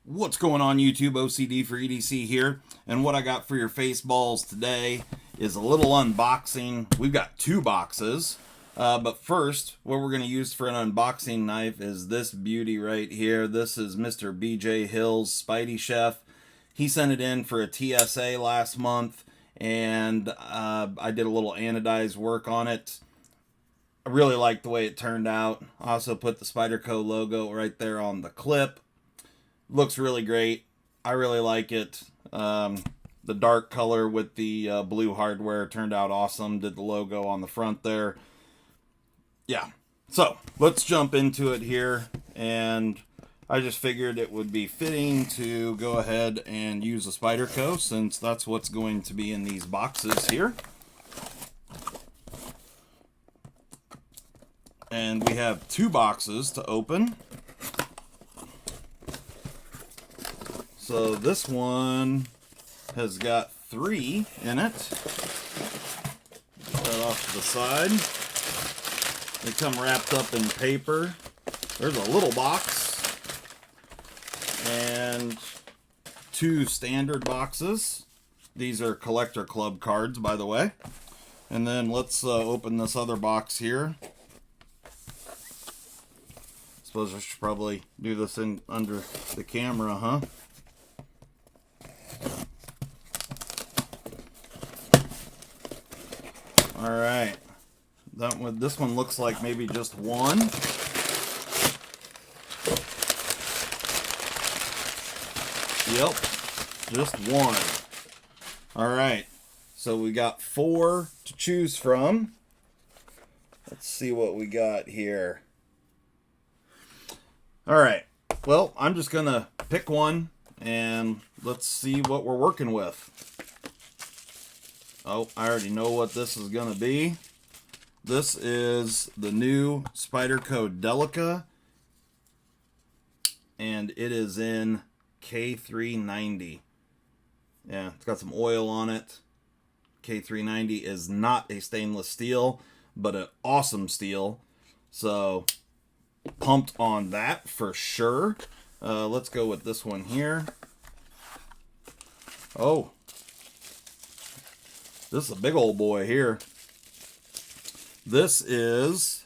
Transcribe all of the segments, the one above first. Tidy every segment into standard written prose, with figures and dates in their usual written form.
What's going on YouTube? OCD for EDC here, and what I got for your face balls today is a little unboxing. We've got two boxes, but first what we're going to use for an unboxing knife is this beauty right here. This is Mr. BJ Hill's Spidey Chef. He sent it in for a TSA last month, and I did a little anodized work on it. I really like the way it turned out. I also put the Spyderco logo right there on the clip. Looks really great. I really like it. The dark color with the blue hardware turned out awesome. Did the logo on the front there. Yeah. So let's jump into it here. And I just figured it would be fitting to go ahead and use a Spyderco, since that's what's going to be in these boxes here. And we have two boxes to open. So this one has got 3 in it. Put that off to the side. They come wrapped up in paper. There's a little box. And 2 standard boxes. These are collector club cards, by the way. And then let's open this other box here. Suppose I should probably do this in under the camera, huh? All right, this one looks like maybe just one. Yep, just one. All right, so we got 4 to choose from. Let's see what we got here. All right, well, I'm just gonna pick one and let's see what we're working with. Oh, I already know what this is going to be. This is the new Spyderco Delica, and it is in K390. Yeah, it's got some oil on it. K390 is not a stainless steel, but an awesome steel. So, pumped on that for sure. Let's go with this one here. Oh. This is a big old boy here. This is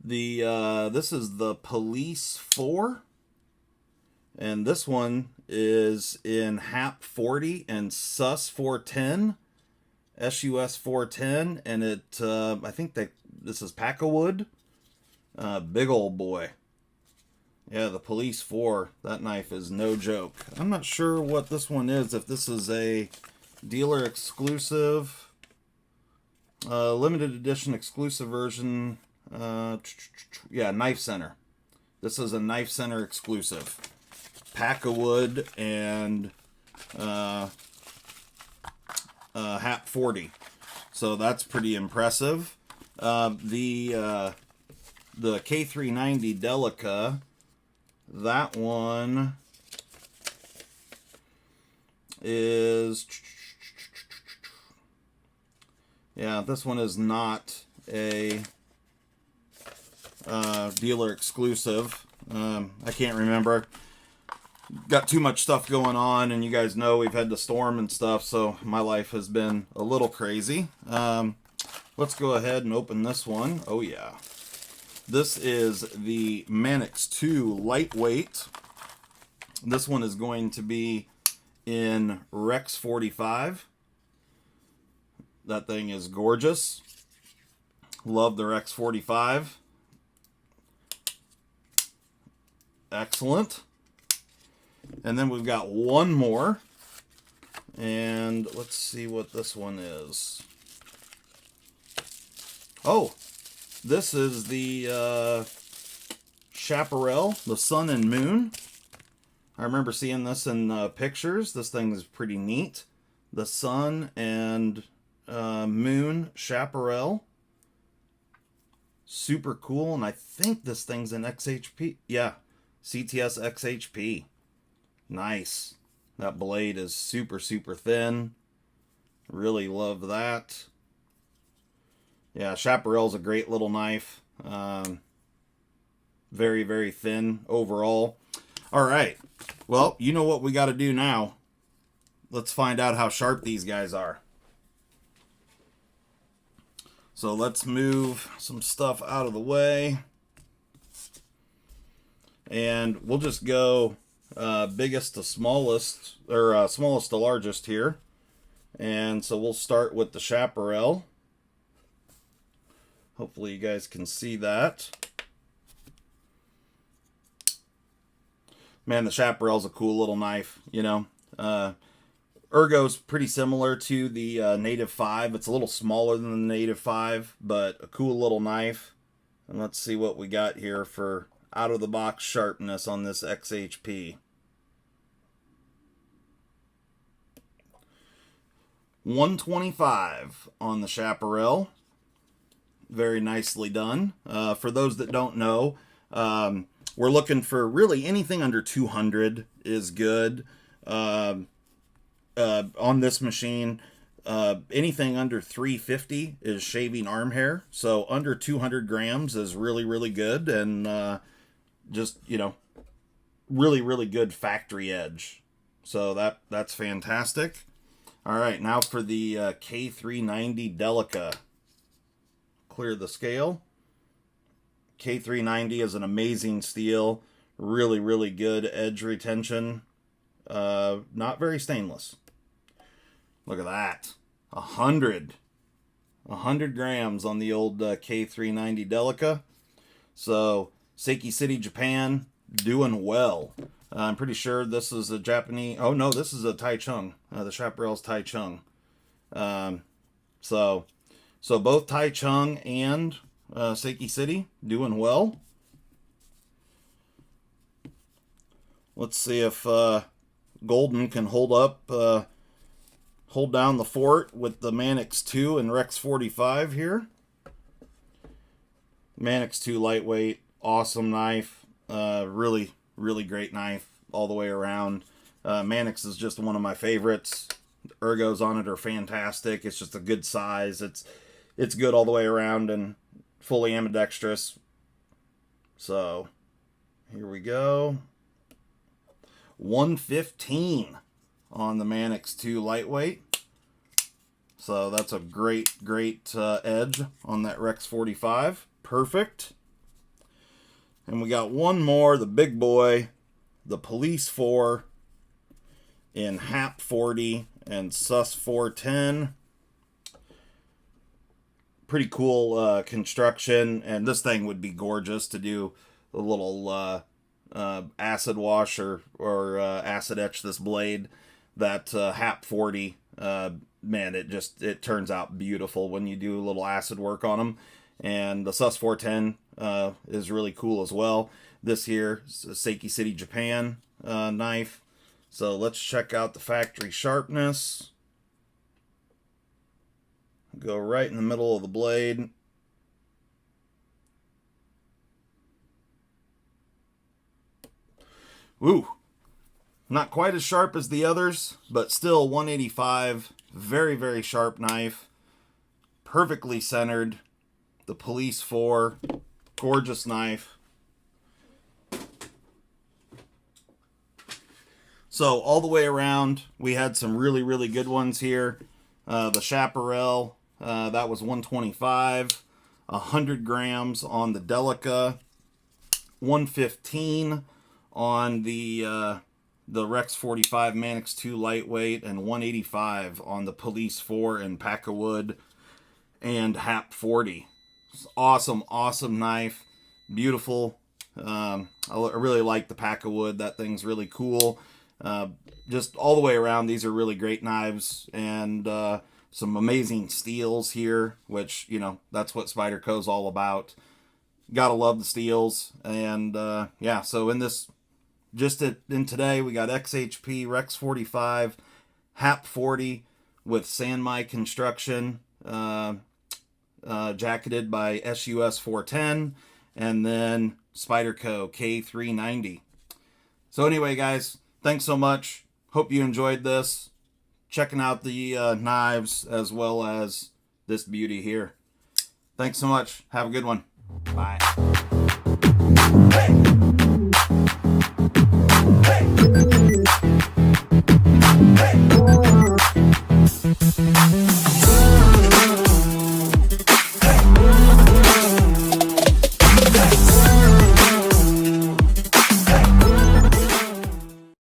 the Police 4, and this one is in HAP 40 and SUS 410, SUS 410, and it I think that this is Pakkawood. Big old boy. Yeah, the Police 4. That knife is no joke. I'm not sure what this one is. If this is a dealer exclusive, limited edition exclusive version. Yeah, Knife Center. This is a Knife Center exclusive. Pakkawood and HAP 40. So that's pretty impressive. The K390 Delica, that one is... Yeah, this one is not a dealer exclusive. I can't remember. Got too much stuff going on, and you guys know we've had the storm and stuff, so my life has been a little crazy. Let's go ahead and open this one. Oh yeah. This is the Manix 2 Lightweight. This one is going to be in Rex 45. That thing is gorgeous. Love the Rex 45. Excellent. And then we've got one more. And let's see what this one is. Oh, this is the Chaparral, the Sun and Moon. I remember seeing this in pictures. This thing is pretty neat. The Sun and Moon Chaparral. Super cool. And I think this thing's an XHP. Yeah, CTS-XHP. Nice. That blade is super, super thin. Really love that. Yeah, Chaparral's a great little knife. Very, very thin overall. All right. Well, you know what we got to do now. Let's find out how sharp these guys are. So let's move some stuff out of the way. And we'll just go biggest to smallest, or smallest to largest here. And so we'll start with the Chaparral. Hopefully you guys can see that. Man, the Chaparral's a cool little knife, you know. Ergo's pretty similar to the Native 5. It's a little smaller than the Native 5, but a cool little knife. And let's see what we got here for out-of-the-box sharpness on this XHP. 125 on the Chaparral. Very nicely done. For those that don't know, we're looking for really anything under 200 is good. On this machine, anything under 350 is shaving arm hair. So under 200 grams is really, really good. And just, you know, really, really good factory edge. So that's fantastic. All right, now for the K390 Delica. Clear the scale. K390 is an amazing steel. Really, really good edge retention. Not very stainless. Look at that. 100 grams on the old K390 Delica. So, Seiki City, Japan, doing well. I'm pretty sure this is a Japanese... Oh, no, this is a Taichung. The Chaparral's Taichung. So both Taichung and Seiki City doing well. Let's see if Golden can hold down the fort with the Manix 2 and Rex 45 here. Manix 2 lightweight, awesome knife. Really, really great knife all the way around. Manix is just one of my favorites. The ergos on it are fantastic. It's just a good size. It's good all the way around and fully ambidextrous. So here we go. 115 on the Manix 2 lightweight. So that's a great edge on that Rex 45. Perfect. And we got one more, the big boy, the Police 4 in HAP 40 and Sus 410. Pretty cool construction, and this thing would be gorgeous to do a little acid wash or acid etch this blade. That HAP 40, man, it turns out beautiful when you do a little acid work on them. And the Sus 410 is really cool as well. This here is a Seiki City, Japan knife. So let's check out the factory sharpness. Go right in the middle of the blade. Ooh, not quite as sharp as the others, but still 185. Very, very sharp knife. Perfectly centered. The Police 4, gorgeous knife. So all the way around, we had some really, really good ones here. The Chaparral, that was 125. 100 grams on the Delica. 115 on the Rex 45 Manix 2 lightweight, and 185 on the Police 4 and Pakkawood and HAP 40. Awesome knife. Beautiful. I really like the Pakkawood. That thing's really cool. Just all the way around, these are really great knives, and some amazing steels here, which, you know, that's what Spyderco's all about. Gotta love the steels. And yeah, so in this, in today, we got XHP, Rex 45, HAP 40 with Sanmai construction, jacketed by SUS 410, and then Spyderco K390. So anyway, guys, thanks so much. Hope you enjoyed this. Checking out the knives as well as this beauty here. Thanks so much. Have a good one. Bye.